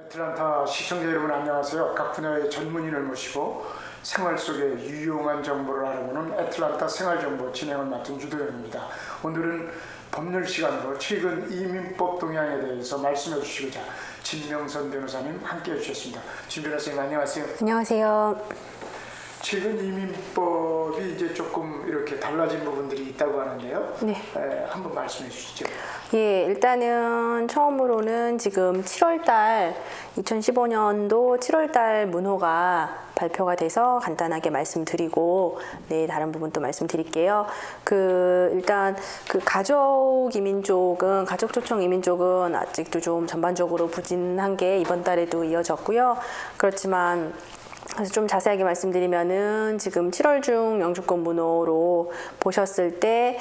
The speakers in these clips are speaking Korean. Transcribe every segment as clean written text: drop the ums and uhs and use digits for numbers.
애틀란타 시청자 여러분 안녕하세요. 각 분야의 전문인을 모시고 생활 속의 유용한 정보를 알아보는 애틀란타 생활정보 진행을 맡은 유도현입니다. 오늘은 법률 시간으로 최근 이민법 동향에 대해서 말씀해 주시고자 진명선 변호사님 함께해 주셨습니다. 진 변호사님 안녕하세요. 안녕하세요. 최근 이민법이 이제 조금 이렇게 달라진 부분들이 있다고 하는데요. 네. 한번 말씀해 주시죠. 예, 일단은 처음으로는 지금 7월달 2015년도 7월달 문호가 발표가 돼서 간단하게 말씀드리고 다른 부분 또 말씀드릴게요. 일단 가족 이민 쪽은 가족 초청 이민 쪽은 아직도 좀 전반적으로 부진한 게 이번 달에도 이어졌고요. 그렇지만 그래서 좀 자세하게 말씀드리면은 지금 7월 중 영주권 문호로 보셨을 때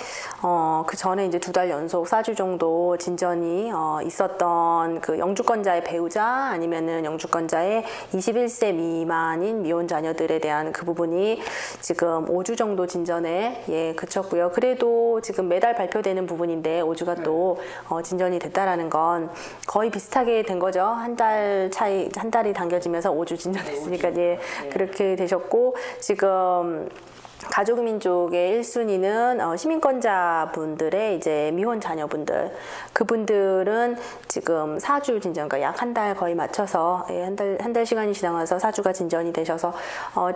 그 전에 이제 2달 연속 4주 정도 진전이 있었던 그 영주권자의 배우자 아니면은 영주권자의 21세 미만인 미혼 자녀들에 대한 그 부분이 지금 5주 정도 진전에 그쳤고요. 그래도 지금 매달 발표되는 부분인데 5주가 또 진전이 됐다라는 건 거의 비슷하게 된 거죠. 한 달 차이, 한 달이 당겨지면서 5주 진전됐으니까 그렇게 되셨고, 지금 가족이민 쪽의 1순위는 시민권자분들의 이제 미혼 자녀분들, 그분들은 지금 4주 진전, 그러니까 약 한 달 거의 맞춰서 한 달 시간이 지나가서 4주가 진전이 되셔서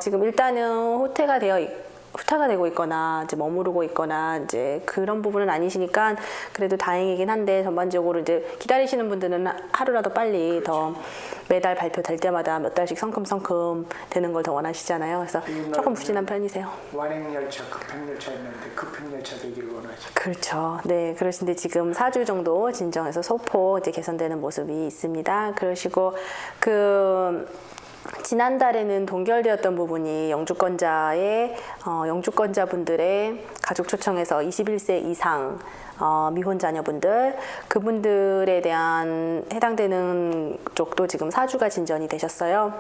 지금 일단은 후퇴가 되고 있거나 이제 머무르고 있거나 이제 그런 부분은 아니시니까 그래도 다행이긴 한데, 전반적으로 이제 기다리시는 분들은 하루라도 빨리 더 매달 발표될 때마다 몇 달씩 성큼성큼 되는 걸 더 원하시잖아요. 그래서 조금 부진한 편이세요. 완행열차, 급행열차 있는데 급행열차 되기를 원하죠. 그렇죠. 네, 그러신데 지금 4주 정도 진정해서 소폭 이제 개선되는 모습이 있습니다. 그러시고 지난달에는 동결되었던 부분이 영주권자분들의 가족 초청에서 21세 이상 미혼 자녀분들, 그분들에 대한 해당되는 쪽도 지금 4주가 진전이 되셨어요.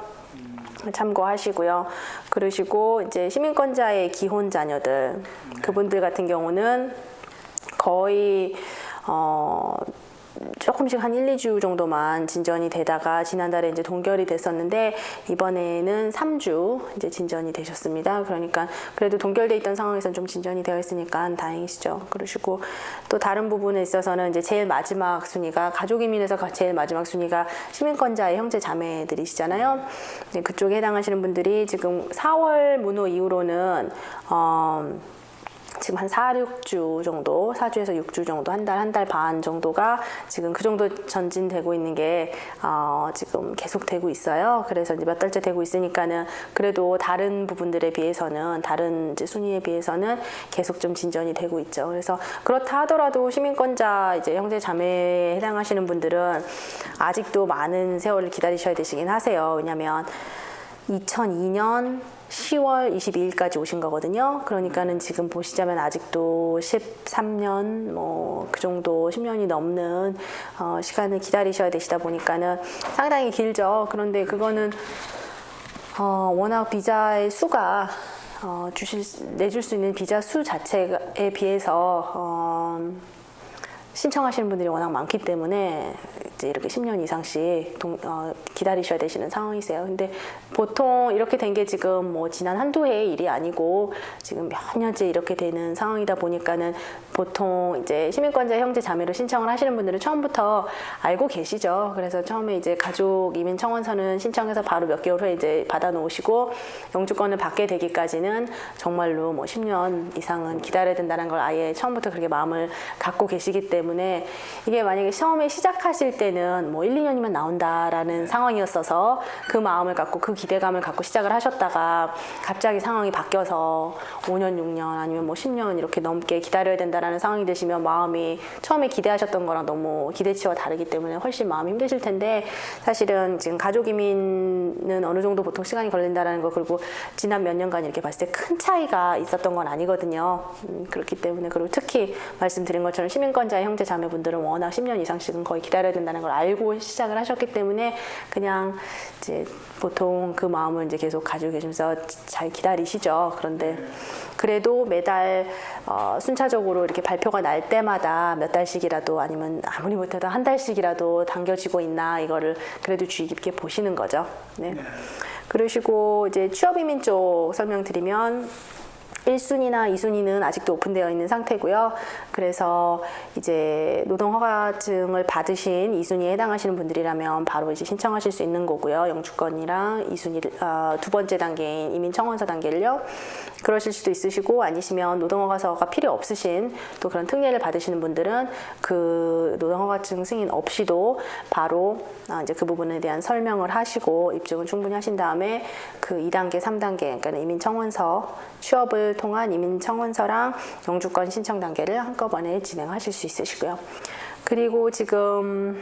참고하시고요. 그러시고 이제 시민권자의 기혼 자녀들, 그분들 같은 경우는 거의 조금씩 한 1, 2주 정도만 진전이 되다가 지난달에 이제 동결이 됐었는데 이번에는 3주 이제 진전이 되셨습니다. 그러니까 그래도 동결돼 있던 상황에서는 좀 진전이 되어 있으니까 다행이시죠. 그러시고 또 다른 부분에 있어서는 이제 제일 마지막 순위가 가족이민에서 제일 마지막 순위가 시민권자의 형제 자매들이시잖아요. 네, 그쪽에 해당하시는 분들이 지금 4월 문호 이후로는 지금 한 4-6주 정도, 4주에서 6주 정도, 한 달 반 정도가 지금 그 정도 전진되고 있는 게 지금 계속되고 있어요. 그래서 이제 몇 달째 되고 있으니까는 그래도 다른 부분들에 비해서는, 다른 이제 순위에 비해서는 계속 좀 진전이 되고 있죠. 그래서 그렇다 하더라도 시민권자 이제 형제 자매에 해당하시는 분들은 아직도 많은 세월을 기다리셔야 되시긴 하세요. 왜냐면 2002년 10월 22일까지 오신 거거든요. 그러니까는 지금 보시자면 아직도 13년, 그 정도 10년이 넘는 시간을 기다리셔야 되시다 보니까는 상당히 길죠. 그런데 그거는 워낙 비자의 수가 내줄 수 있는 비자 수 자체에 비해서 신청하시는 분들이 워낙 많기 때문에 이제 이렇게 10년 이상씩 기다리셔야 되시는 상황이세요. 근데 보통 이렇게 된 게 지금 지난 한두 해의 일이 아니고 지금 몇 년째 이렇게 되는 상황이다 보니까는 보통 이제 시민권자 형제 자매로 신청을 하시는 분들은 처음부터 알고 계시죠. 그래서 처음에 이제 가족 이민 청원서는 신청해서 바로 몇 개월 후에 이제 받아 놓으시고 영주권을 받게 되기까지는 정말로 10년 이상은 기다려야 된다는 걸 아예 처음부터 그렇게 마음을 갖고 계시기 때문에, 이게 만약에 처음에 시작하실 때는 1, 2년이면 나온다라는 상황이었어서 그 마음을 갖고 그 기대감을 갖고 시작을 하셨다가 갑자기 상황이 바뀌어서 5년, 6년 아니면 10년 이렇게 넘게 기다려야 된다라는 상황이 되시면 마음이 처음에 기대하셨던 거랑 너무 기대치와 다르기 때문에 훨씬 마음이 힘드실 텐데, 사실은 지금 가족 이민은 어느 정도 보통 시간이 걸린다라는 거, 그리고 지난 몇 년간 이렇게 봤을 때 큰 차이가 있었던 건 아니거든요. 그렇기 때문에, 그리고 특히 말씀드린 것처럼 시민권자의 형제 자매분들은 워낙 10년 이상씩은 거의 기다려야 된다는 된다는 걸 알고 시작을 하셨기 때문에 그냥 이제 보통 그 마음을 이제 계속 가지고 계시면서 잘 기다리시죠. 그런데 그래도 매달 순차적으로 이렇게 발표가 날 때마다 몇 달씩이라도 아니면 아무리 못해도 한 달씩이라도 당겨지고 있나 이거를 그래도 주의 깊게 보시는 거죠. 네. 그러시고 이제 취업이민 쪽 설명드리면 1순위나 2순위는 아직도 오픈되어 있는 상태고요. 그래서 이제 노동허가증을 받으신 2순위에 해당하시는 분들이라면 바로 이제 신청하실 수 있는 거고요. 영주권이랑 2순위, 두 번째 단계인 이민청원서 단계를요. 그러실 수도 있으시고 아니시면 노동허가서가 필요 없으신 또 그런 특례를 받으시는 분들은 그 노동허가증 승인 없이도 바로 이제 그 부분에 대한 설명을 하시고 입증을 충분히 하신 다음에 그 2단계, 3단계, 그러니까 이민청원서, 취업을 통한 이민청원서랑 영주권 신청 단계를 한꺼번에 진행하실 수 있으시고요. 그리고 지금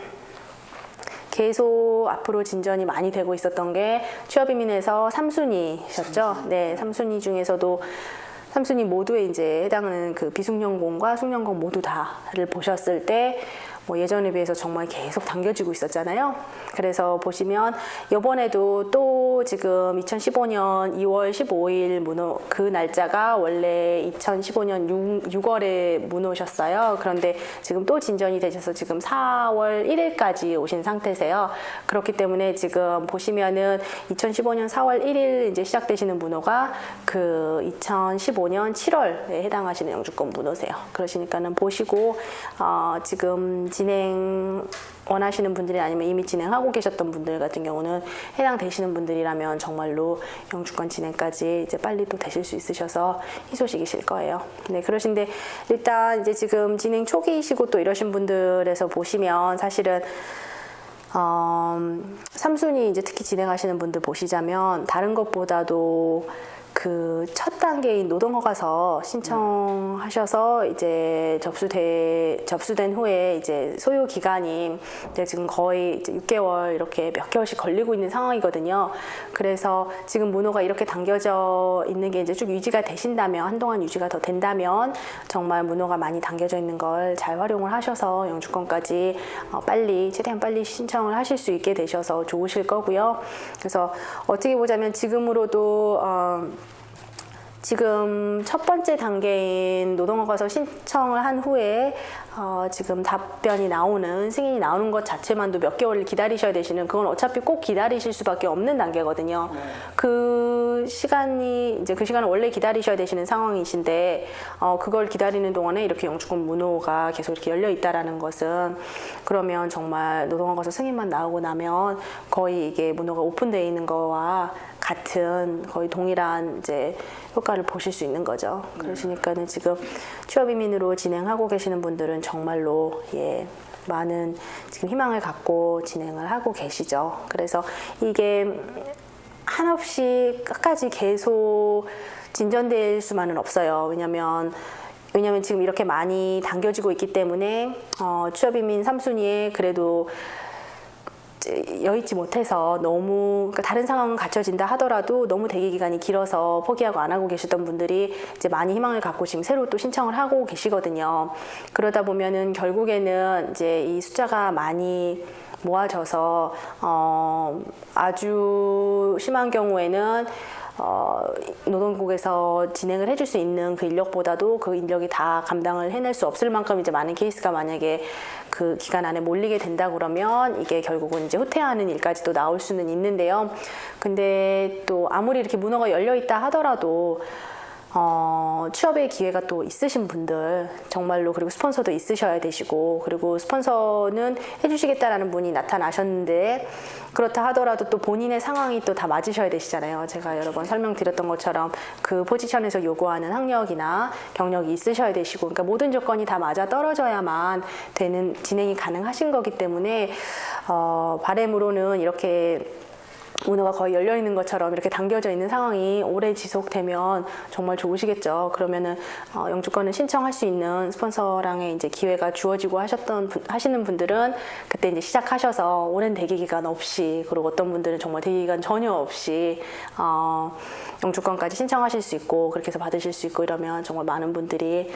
계속 앞으로 진전이 많이 되고 있었던 게 취업이민에서 3순위셨죠. 네, 3순위 중에서도 3순위 모두에 이제 해당하는 그 비숙련공과 숙련공 모두 다를 보셨을 때 뭐 예전에 비해서 정말 계속 당겨지고 있었잖아요. 그래서 보시면 이번에도 또 지금 2015년 2월 15일 문호 그 날짜가 원래 2015년 6월에 문호셨어요. 그런데 지금 또 진전이 되셔서 지금 4월 1일까지 오신 상태세요. 그렇기 때문에 지금 보시면은 2015년 4월 1일 이제 시작되시는 문호가 그 2015년 7월에 해당하시는 영주권 문호세요. 그러시니까는 보시고 지금 진행 원하시는 분들이 아니면 이미 진행하고 계셨던 분들 같은 경우는 해당되시는 분들이라면 정말로 영주권 진행까지 이제 빨리 또 되실 수 있으셔서 희소식이실 거예요. 네, 그러신데 일단 이제 지금 진행 초기이시고 또 이러신 분들에서 보시면 사실은 3순위 이제 특히 진행하시는 분들 보시자면 다른 것보다도 그 첫 단계인 노동허가서 신청하셔서 이제 접수된 후에 이제 소요 기간이 이제 지금 거의 이제 6개월 이렇게 몇 개월씩 걸리고 있는 상황이거든요. 그래서 지금 문호가 이렇게 당겨져 있는 게 이제 쭉 유지가 되신다면 한동안 유지가 더 된다면 정말 문호가 많이 당겨져 있는 걸 잘 활용을 하셔서 영주권까지 최대한 빨리 신청을 하실 수 있게 되셔서 좋으실 거고요. 그래서 어떻게 보자면 지금으로도 지금 첫 번째 단계인 노동허가서 신청을 한 후에 지금 답변이 나오는 승인이 나오는 것 자체만도 몇 개월을 기다리셔야 되시는 그건 어차피 꼭 기다리실 수밖에 없는 단계거든요. 그 시간을 원래 기다리셔야 되시는 상황이신데 그걸 기다리는 동안에 이렇게 영주권 문호가 계속 이렇게 열려 있다라는 것은 그러면 정말 노동허가서 승인만 나오고 나면 거의 이게 문호가 오픈되어 있는 거와 같은 거의 동일한 이제 효과를 보실 수 있는 거죠. 그러시니까는 지금 취업이민으로 진행하고 계시는 분들은 정말로 많은 지금 희망을 갖고 진행을 하고 계시죠. 그래서 이게 한없이 끝까지 계속 진전될 수만은 없어요. 왜냐면 지금 이렇게 많이 당겨지고 있기 때문에 취업이민 3순위에 그래도 여의치 못해서 너무 그러니까 다른 상황은 갖춰진다 하더라도 너무 대기 기간이 길어서 포기하고 안 하고 계셨던 분들이 이제 많이 희망을 갖고 지금 새로 또 신청을 하고 계시거든요. 그러다 보면은 결국에는 이제 이 숫자가 많이 모아져서 아주 심한 경우에는 노동국에서 진행을 해줄 수 있는 그 인력보다도 그 인력이 다 감당을 해낼 수 없을 만큼 이제 많은 케이스가 만약에 그 기간 안에 몰리게 된다 그러면 이게 결국은 이제 후퇴하는 일까지도 나올 수는 있는데요. 근데 또 아무리 이렇게 문호가 열려 있다 하더라도 취업의 기회가 또 있으신 분들 정말로 그리고 스폰서도 있으셔야 되시고 그리고 스폰서는 해주시겠다라는 분이 나타나셨는데 그렇다 하더라도 또 본인의 상황이 또 다 맞으셔야 되시잖아요. 제가 여러 번 설명드렸던 것처럼 그 포지션에서 요구하는 학력이나 경력이 있으셔야 되시고 그러니까 모든 조건이 다 맞아 떨어져야만 되는 진행이 가능하신 거기 때문에 바람으로는 이렇게 문호가 거의 열려 있는 것처럼 이렇게 당겨져 있는 상황이 오래 지속되면 정말 좋으시겠죠. 그러면은 영주권을 신청할 수 있는 스폰서랑의 이제 기회가 주어지고 하시는 분들은 그때 이제 시작하셔서 오랜 대기 기간 없이 그리고 어떤 분들은 정말 대기 기간 전혀 없이 영주권까지 신청하실 수 있고 그렇게 해서 받으실 수 있고 이러면 정말 많은 분들이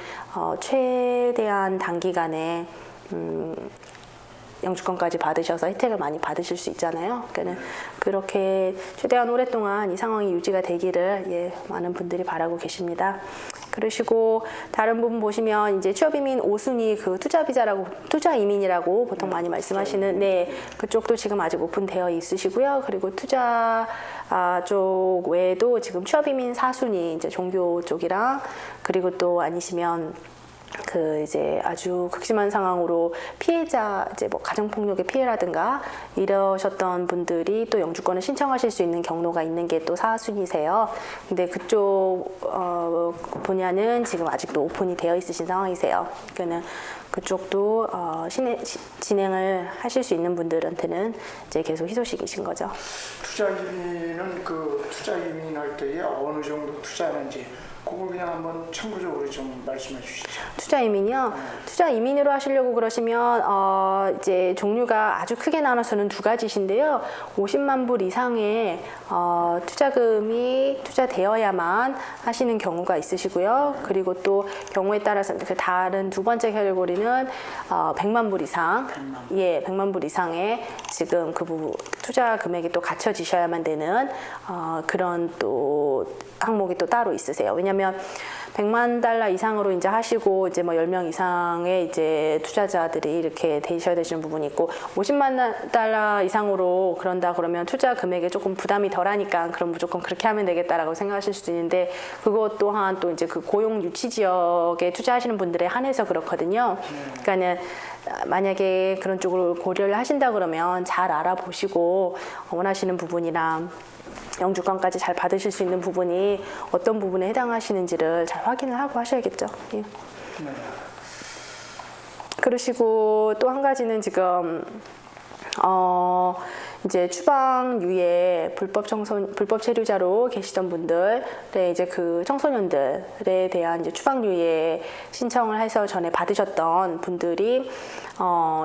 최대한 단기간에 영주권까지 받으셔서 혜택을 많이 받으실 수 있잖아요. 그러니까는 그렇게 최대한 오랫동안 이 상황이 유지가 되기를 예, 많은 분들이 바라고 계십니다. 그러시고 다른 부분 보시면 이제 취업 이민 5순위 그 투자 비자라고 투자 이민이라고 보통 많이 말씀하시는 네, 그쪽도 지금 아직 오픈되어 있으시고요. 그리고 투자 쪽 외에도 지금 취업 이민 4순위 이제 종교 쪽이랑 그리고 또 아니시면 그 이제 아주 극심한 상황으로 피해자 이제 뭐 가정폭력의 피해라든가 이러셨던 분들이 또 영주권을 신청하실 수 있는 경로가 있는 게 또 4순위세요. 근데 그쪽 분야는 지금 아직도 오픈이 되어 있으신 상황이세요. 그러니까는 그쪽도 진행을 하실 수 있는 분들한테는 이제 계속 희소식이신 거죠. 투자 이민은 그 투자 이민할 때에 어느 정도 투자하는지 그걸 그냥 한번 참고적으로 좀 말씀해 주시죠. 투자 이민이요? 투자 이민으로 하시려고 그러시면 이제 종류가 아주 크게 나눠서는 두 가지신데요. 50만 불 이상의 투자금이 투자되어야만 하시는 경우가 있으시고요. 그리고 또 경우에 따라서 그 다른 두 번째 카테고리는 100만 불 이상, 100만 불 이상의 지금 그 투자 금액이 또 갖춰지셔야만 되는 그런 또 항목이 또 따로 있으세요. 왜냐하면 100만 달러 이상으로 이제 하시고 이제 뭐 10명 이상의 이제 투자자들이 이렇게 되셔야 되시는 부분이 있고 50만 달러 이상으로 그런다 그러면 투자 금액에 조금 부담이 덜하니까 그럼 무조건 그렇게 하면 되겠다라고 생각하실 수도 있는데 그것 또한 또 이제 그 고용 유치 지역에 투자하시는 분들에 한해서 그렇거든요. 그러니까는 만약에 그런 쪽으로 고려를 하신다 그러면 잘 알아보시고 원하시는 부분이랑 영주권까지 잘 받으실 수 있는 부분이 어떤 부분에 해당하시는지를 잘 확인을 하고 하셔야겠죠. 예. 네. 그러시고 또 한 가지는 지금 이제 추방유예 불법 체류자로 계시던 분들의 이제 그 청소년들에 대한 이제 추방유예 신청을 해서 전에 받으셨던 분들이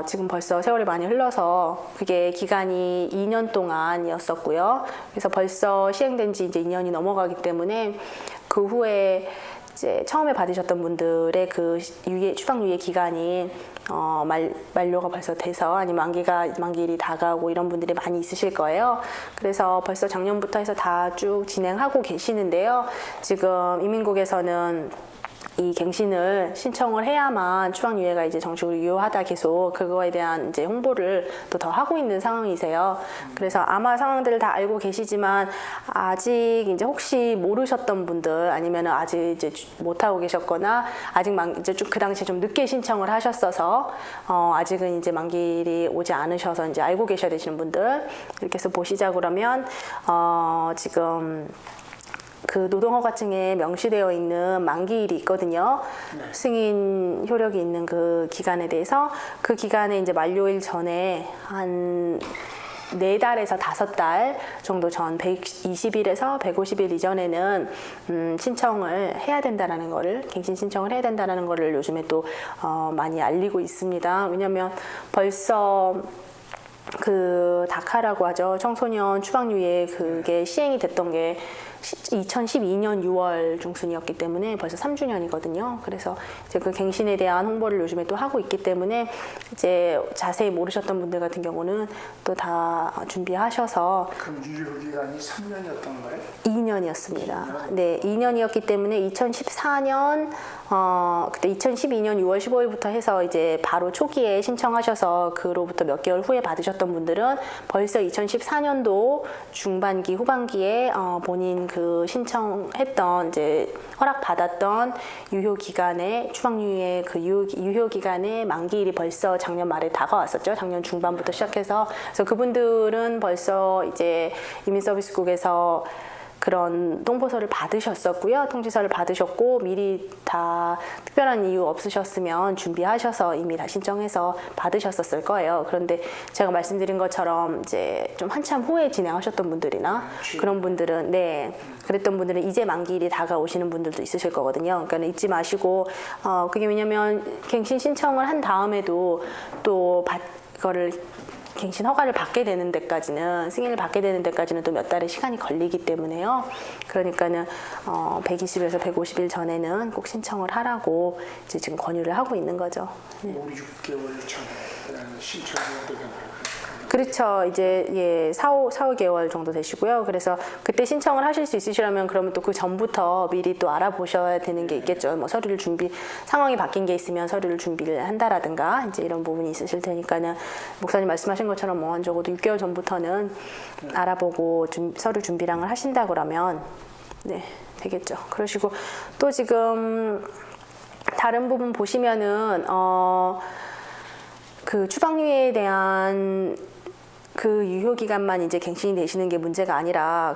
지금 벌써 세월이 많이 흘러서 그게 기간이 2년 동안이었었고요. 그래서 벌써 시행된 지 이제 2년이 넘어가기 때문에 그 후에 이제 처음에 받으셨던 분들의 그 추방유예 기간이 만료가 벌써 돼서 아니면 만기일이 다가오고 이런 분들이 많이 있으실 거예요. 그래서 벌써 작년부터 해서 다 쭉 진행하고 계시는데요. 지금 이민국에서는 이 갱신을 신청을 해야만 추방유예가 이제 정식으로 유효하다 계속 그거에 대한 이제 홍보를 또 더 하고 있는 상황이세요. 그래서 아마 상황들을 다 알고 계시지만 아직 이제 혹시 모르셨던 분들 아니면 아직 이제 못 하고 계셨거나 아직 이제 좀 그 당시에 좀 늦게 신청을 하셨어서 아직은 이제 만기일이 오지 않으셔서 이제 알고 계셔야 되시는 분들 이렇게 해서 보시자 그러면 지금 그 노동허가증에 명시되어 있는 만기일이 있거든요. 네. 승인 효력이 있는 그 기간에 대해서 그 기간에 이제 만료일 전에 한 4달에서 5달 정도 전 120일에서 150일 이전에는 신청을 해야 된다라는 거를 갱신 신청을 해야 된다라는 거를 요즘에 또 많이 알리고 있습니다. 왜냐하면 벌써 그 다카라고 하죠. 청소년 추방유예 그게 시행이 됐던 게 2012년 6월 중순이었기 때문에 벌써 3주년이거든요. 그래서 이제 그 갱신에 대한 홍보를 요즘에 또 하고 있기 때문에 이제 자세히 모르셨던 분들 같은 경우는 또 다 준비하셔서. 그럼 유효 기간이 3년이었던 거예요? 2년이었습니다. 네, 2년이었기 때문에 2014년 그때 2012년 6월 15일부터 해서 이제 바로 초기에 신청하셔서 그로부터 몇 개월 후에 받으셨던 분들은 벌써 2014년도 중반기 후반기에 본인 그 신청했던 이제 허락받았던 유효 기간에 추방유예 그 유효 기간에 만기일이 벌써 작년 말에 다가왔었죠. 작년 중반부터 시작해서 그래서 그분들은 벌써 이제 이민서비스국에서 그런 통보서를 받으셨었고요. 통지서를 받으셨고 미리 다 특별한 이유 없으셨으면 준비하셔서 이미 다 신청해서 받으셨었을 거예요. 그런데 제가 말씀드린 것처럼 이제 좀 한참 후에 진행하셨던 분들이나 그런 분들은 네 그랬던 분들은 이제 만기일이 다가오시는 분들도 있으실 거거든요. 그러니까 잊지 마시고 그게 왜냐면 갱신 신청을 한 다음에도 또 그거를 갱신 허가를 받게 되는 데까지는 승인을 받게 되는 데까지는 또 몇 달의 시간이 걸리기 때문에요. 그러니까는 120에서 150일 전에는 꼭 신청을 하라고 이제 지금 권유를 하고 있는 거죠. 네. 5, 6개월 전에 신청해야 되겠네요. 그렇죠. 이제 예, 4-5개월 정도 되시고요. 그래서 그때 신청을 하실 수 있으시려면 그러면 또 그 전부터 미리 또 알아보셔야 되는 게 있겠죠. 뭐 서류를 상황이 바뀐 게 있으면 서류를 준비를 한다라든가 이제 이런 부분이 있으실 테니까는 목사님 말씀하신 것처럼 뭐 한 적어도 6개월 전부터는 알아보고 서류 준비랑을 하신다 그러면 네, 되겠죠. 그러시고 또 지금 다른 부분 보시면은 그 추방유예에 대한 그 유효 기간만 이제 갱신이 되시는 게 문제가 아니라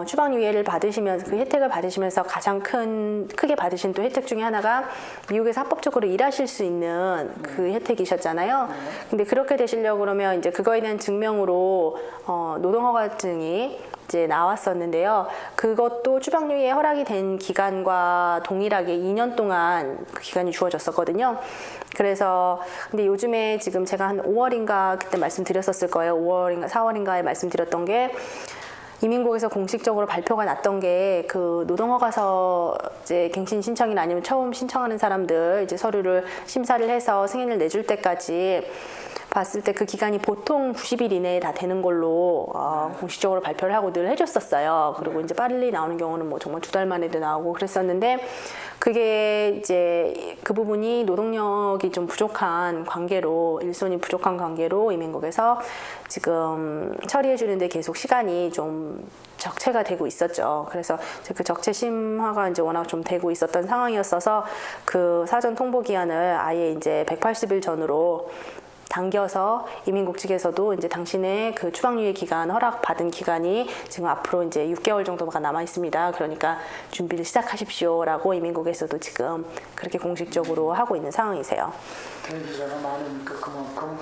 추방유예를 받으시면서 그 혜택을 받으시면서 가장 크게 받으신 또 혜택 중에 하나가 미국에서 합법적으로 일하실 수 있는 그 혜택이셨잖아요. 근데 그렇게 되시려고 그러면 이제 그거에 대한 증명으로 노동허가증이 이제 나왔었는데요. 그것도 추방유예 허락이 된 기간과 동일하게 2년 동안 그 기간이 주어졌었거든요. 그래서 근데 요즘에 지금 제가 한 5월인가 그때 말씀드렸었을 거예요. 5월인가 4월인가에 말씀드렸던 게 이민국에서 공식적으로 발표가 났던 게 그 노동허가서 이제 갱신 신청이나 아니면 처음 신청하는 사람들 이제 서류를 심사를 해서 승인을 내줄 때까지 봤을 때 그 기간이 보통 90일 이내에 다 되는 걸로 공식적으로 발표를 하고 늘 해줬었어요. 그리고 이제 빨리 나오는 경우는 뭐 정말 2달 만에도 나오고 그랬었는데 그게 이제 그 부분이 노동력이 좀 부족한 관계로 일손이 부족한 관계로 이민국에서 지금 처리해 주는데 계속 시간이 좀 적체가 되고 있었죠. 그래서 그 적체 심화가 이제 워낙 좀 되고 있었던 상황이었어서 그 사전 통보 기한을 아예 이제 180일 전으로 당겨서 이민국 측에서도 이제 당신의 그 추방유예 기간 허락받은 기간이 지금 앞으로 이제 6개월 정도가 남아 있습니다. 그러니까 준비를 시작하십시오라고 이민국에서도 지금 그렇게 공식적으로 하고 있는 상황이세요. 대기자가 많으니까 그만큼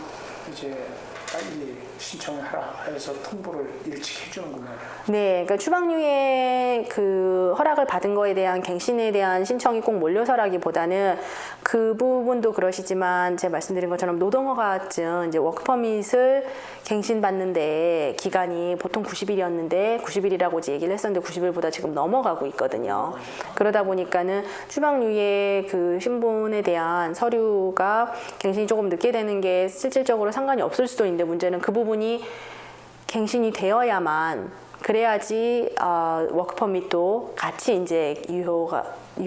이제 빨리 신청하라 해서 통보를 일찍 해주는구나. 네, 그러니까 추방유예 그 허락을 받은 거에 대한 갱신에 대한 신청이 꼭 몰려서라기보다는 그 부분도 그러시지만 제가 말씀드린 것처럼 노동허가증 이제 워크퍼밋을 갱신받는데 기간이 보통 90일이었는데 90일이라고 이제 얘기를 했었는데 90일보다 지금 넘어가고 있거든요. 그러다 보니까는 추방유예 그 신분에 대한 서류가 갱신이 조금 늦게 되는 게 실질적으로 상관이 없을 수도 있는데 문제는 그 부분이 갱신이 되어야만 그래야지 워크퍼밋도 같이 이제 유효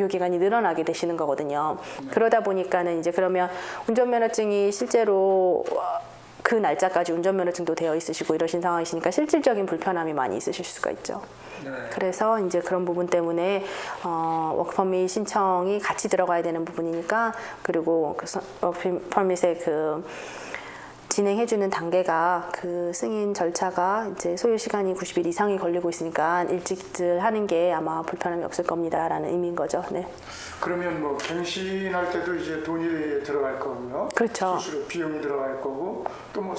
기간이 늘어나게 되시는 거거든요. 그러다 보니까는 이제 그러면 운전면허증이 실제로 그 날짜까지 운전면허증도 되어 있으시고 이러신 상황이시니까 실질적인 불편함이 많이 있으실 수가 있죠. 네. 그래서 이제 그런 부분 때문에 워크퍼밋 신청이 같이 들어가야 되는 부분이니까 그리고 그 워크퍼밋의 그 진행해주는 단계가 그 승인 절차가 이제 소요 시간이 90일 이상이 걸리고 있으니까 일찍들 하는 게 아마 불편함이 없을 겁니다라는 의미인 거죠. 네. 그러면 뭐 갱신할 때도 이제 돈이 들어갈 거고요. 그렇죠. 수수료 비용이 들어갈 거고 또 뭐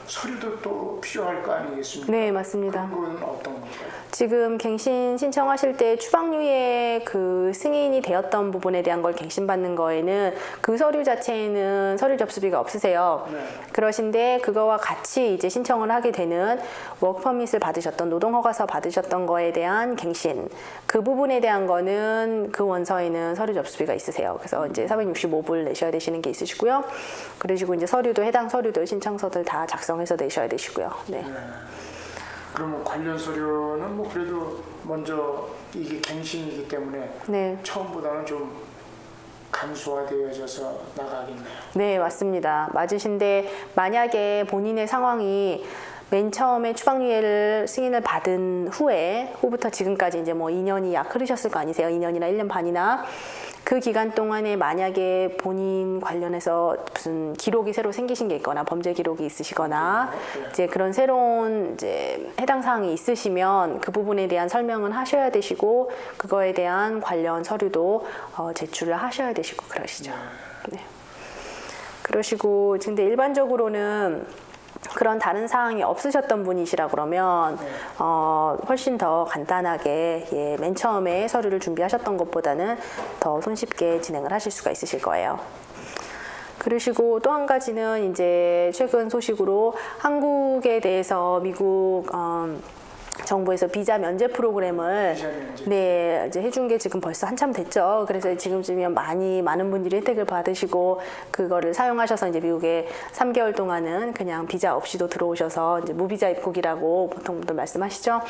서류도 또 필요할 거 아니겠습니까? 네, 맞습니다. 그런 건 어떤 건가요? 지금 갱신 신청하실 때 추방유예 그 승인이 되었던 부분에 대한 걸 갱신받는 거에는 그 서류 자체에는 서류 접수비가 없으세요. 네. 그러신데 그거와 같이 이제 신청을 하게 되는 워크퍼밋을 받으셨던 노동허가서 받으셨던 거에 대한 갱신 그 부분에 대한 거는 그 원서에는 서류 접수비가 있으세요. 그래서 이제 465불 내셔야 되시는 게 있으시고요. 그러시고 이제 서류도 해당 서류들 신청서들 다 작성해서 내셔야 되시고요. 네. 네. 그러면 관련 서류는 뭐 그래도 먼저 이게 갱신이기 때문에 네. 처음보다는 좀 간소화되어져서 나가겠네요. 네, 맞습니다. 맞으신데 만약에 본인의 상황이 맨 처음에 추방유예를 승인을 받은 후부터 지금까지 이제 뭐 2년이 약 흐르셨을 거 아니세요? 2년이나 1년 반이나 그 기간 동안에 만약에 본인 관련해서 무슨 기록이 새로 생기신 게 있거나 범죄 기록이 있으시거나 이제 그런 새로운 이제 해당 사항이 있으시면 그 부분에 대한 설명은 하셔야 되시고 그거에 대한 관련 서류도 제출을 하셔야 되시고 그러시죠. 네. 그러시고 근데 일반적으로는 그런 다른 사항이 없으셨던 분이시라 그러면 훨씬 더 간단하게 맨 처음에 서류를 준비하셨던 것보다는 더 손쉽게 진행을 하실 수가 있으실 거예요. 그러시고 또 한 가지는 이제 최근 소식으로 한국에 대해서 미국 정부에서 비자 면제 프로그램을 비자 면제. 네, 이제 해준 게 지금 벌써 한참 됐죠. 그래서 지금쯤이면 많은 분들이 혜택을 받으시고 그거를 사용하셔서 이제 미국에 3개월 동안은 그냥 비자 없이도 들어오셔서 이제 무비자 입국이라고 보통들 말씀하시죠.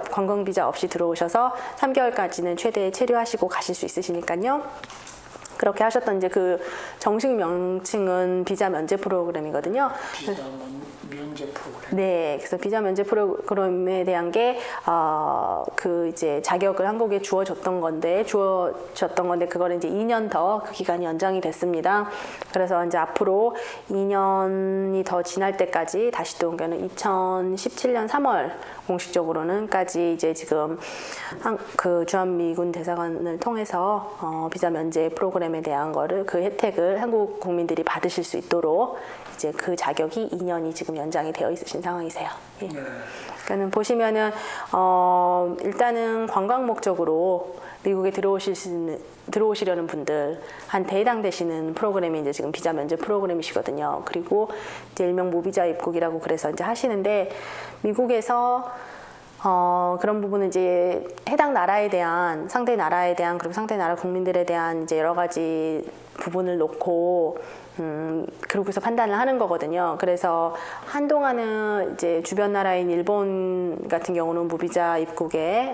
관광 비자 없이 들어오셔서 3개월까지는 최대 체류하시고 가실 수 있으시니까요. 그렇게 하셨던 이제 그 정식 명칭은 비자 면제 프로그램이거든요. 비자 면제 프로그램. 네, 그래서 비자 면제 프로그램에 대한 게 그 이제 자격을 한국에 주어졌던 건데 그걸 이제 2년 더 그 기간이 연장이 됐습니다. 그래서 이제 앞으로 2년이 더 지날 때까지 다시 또 그러니까 2017년 3월 공식적으로는까지 이제 지금 그 주한미군 대사관을 통해서 비자 면제 프로그램에 대한 거를 그 혜택을 한국 국민들이 받으실 수 있도록 이제 그 자격이 2년이 지금 연장이 되어 있으신 상황이세요. 예. 네. 그러니까는 보시면은 일단은 관광 목적으로 미국에 들어오시려는 분들한테 해당되시는 프로그램이 이제 지금 비자 면제 프로그램이시거든요. 그리고 이제 일명 무비자 입국이라고 그래서 이제 하시는데 미국에서 그런 부분은 이제 해당 나라에 대한 상대 나라에 대한 그리고 상대 나라 국민들에 대한 이제 여러 가지 부분을 놓고 그러고서 판단을 하는 거거든요. 그래서 한동안은 이제 주변 나라인 일본 같은 경우는 무비자 입국에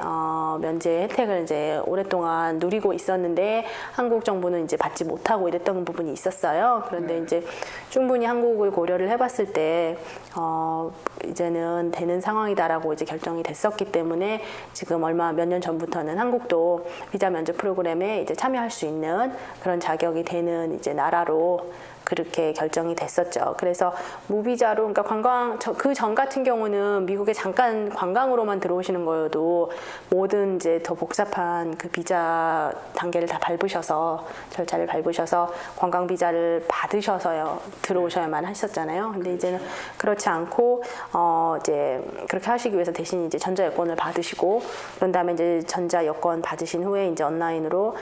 면제 혜택을 이제 오랫동안 누리고 있었는데 한국 정부는 이제 받지 못하고 이랬던 부분이 있었어요. 그런데 이제 충분히 한국을 고려를 해봤을 때 이제는 되는 상황이다라고 이제 결정이 됐었기 때문에 지금 몇 년 전부터는 한국도 비자 면제 프로그램에 이제 참여할 수 있는 그런 자격이 되는 이제 나라로 그렇게 결정이 됐었죠. 그래서 무비자로, 그러니까 그 전 같은 경우는 미국에 잠깐 관광으로만 들어오시는 거여도 모든 이제 더 복잡한 그 비자 단계를 다 밟으셔서 절차를 밟으셔서 관광 비자를 받으셔서요 들어오셔야만 하셨잖아요. 근데 이제는 그렇지 않고 이제 그렇게 하시기 위해서 대신 이제 전자 여권을 받으시고 그런 다음에 이제 전자 여권 받으신 후에 이제 온라인으로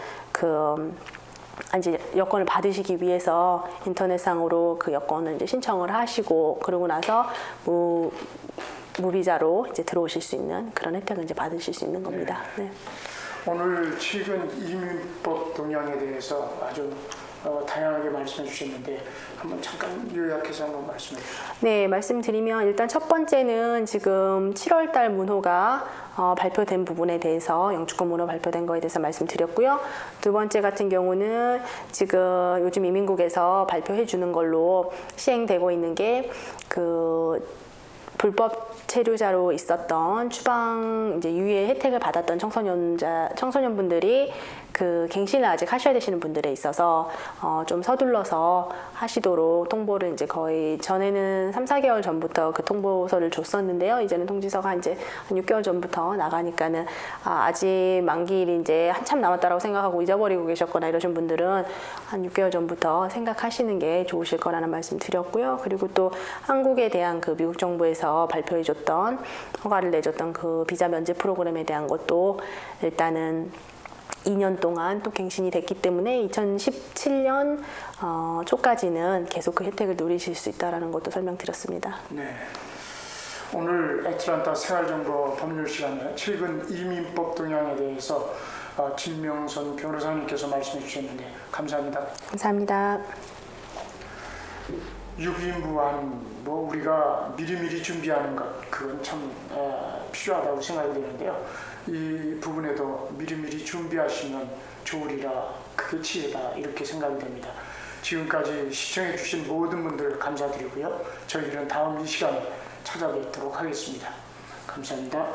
이제 여권을 받으시기 위해서 인터넷상으로 그 여권을 이제 신청을 하시고 그러고 나서 무비자로 이제 들어오실 수 있는 그런 혜택을 이제 받으실 수 있는 겁니다. 네. 오늘 최근 이민법 동향에 대해서 아주 다양하게 말씀해 주셨는데 한번 잠깐 요약해서 한번 말씀해 주시죠. 네, 말씀드리면 일단 첫 번째는 지금 7월 달 문호가 발표된 부분에 대해서 영주권 문호 발표된 거에 대해서 말씀드렸고요. 두 번째 같은 경우는 지금 요즘 이민국에서 발표해 주는 걸로 시행되고 있는 게 그 불법 체류자로 있었던 추방 이제 유예 혜택을 받았던 청소년분들이 그 갱신을 아직 하셔야 되시는 분들에 있어서 좀 서둘러서 하시도록 통보를 이제 거의 전에는 3-4개월 전부터 그 통보서를 줬었는데요. 이제는 통지서가 이제 한 6개월 전부터 나가니까는 아직 만기일이 이제 한참 남았다라고 생각하고 잊어버리고 계셨거나 이러신 분들은 한 6개월 전부터 생각하시는 게 좋으실 거라는 말씀 드렸고요. 그리고 또 한국에 대한 그 미국 정부에서 발표해줬던 허가를 내줬던 그 비자 면제 프로그램에 대한 것도 일단은 2년 동안 또 갱신이 됐기 때문에 2017년 초까지는 계속 그 혜택을 누리실 수 있다는 것도 설명드렸습니다. 네. 오늘 애틀랜타 생활정보 법률 시간에 최근 이민법 동향에 대해서 진명선 변호사님께서 말씀해 주셨는데 감사합니다. 감사합니다. 유비무한 우리가 미리미리 준비하는 것 그건 참 필요하다고 생각이 되는데요. 이 부분에도 미리미리 준비하시면 좋으리라 그게 지혜다 이렇게 생각이 됩니다. 지금까지 시청해 주신 모든 분들 감사드리고요. 저희는 다음 이 시간에 찾아뵙도록 하겠습니다. 감사합니다.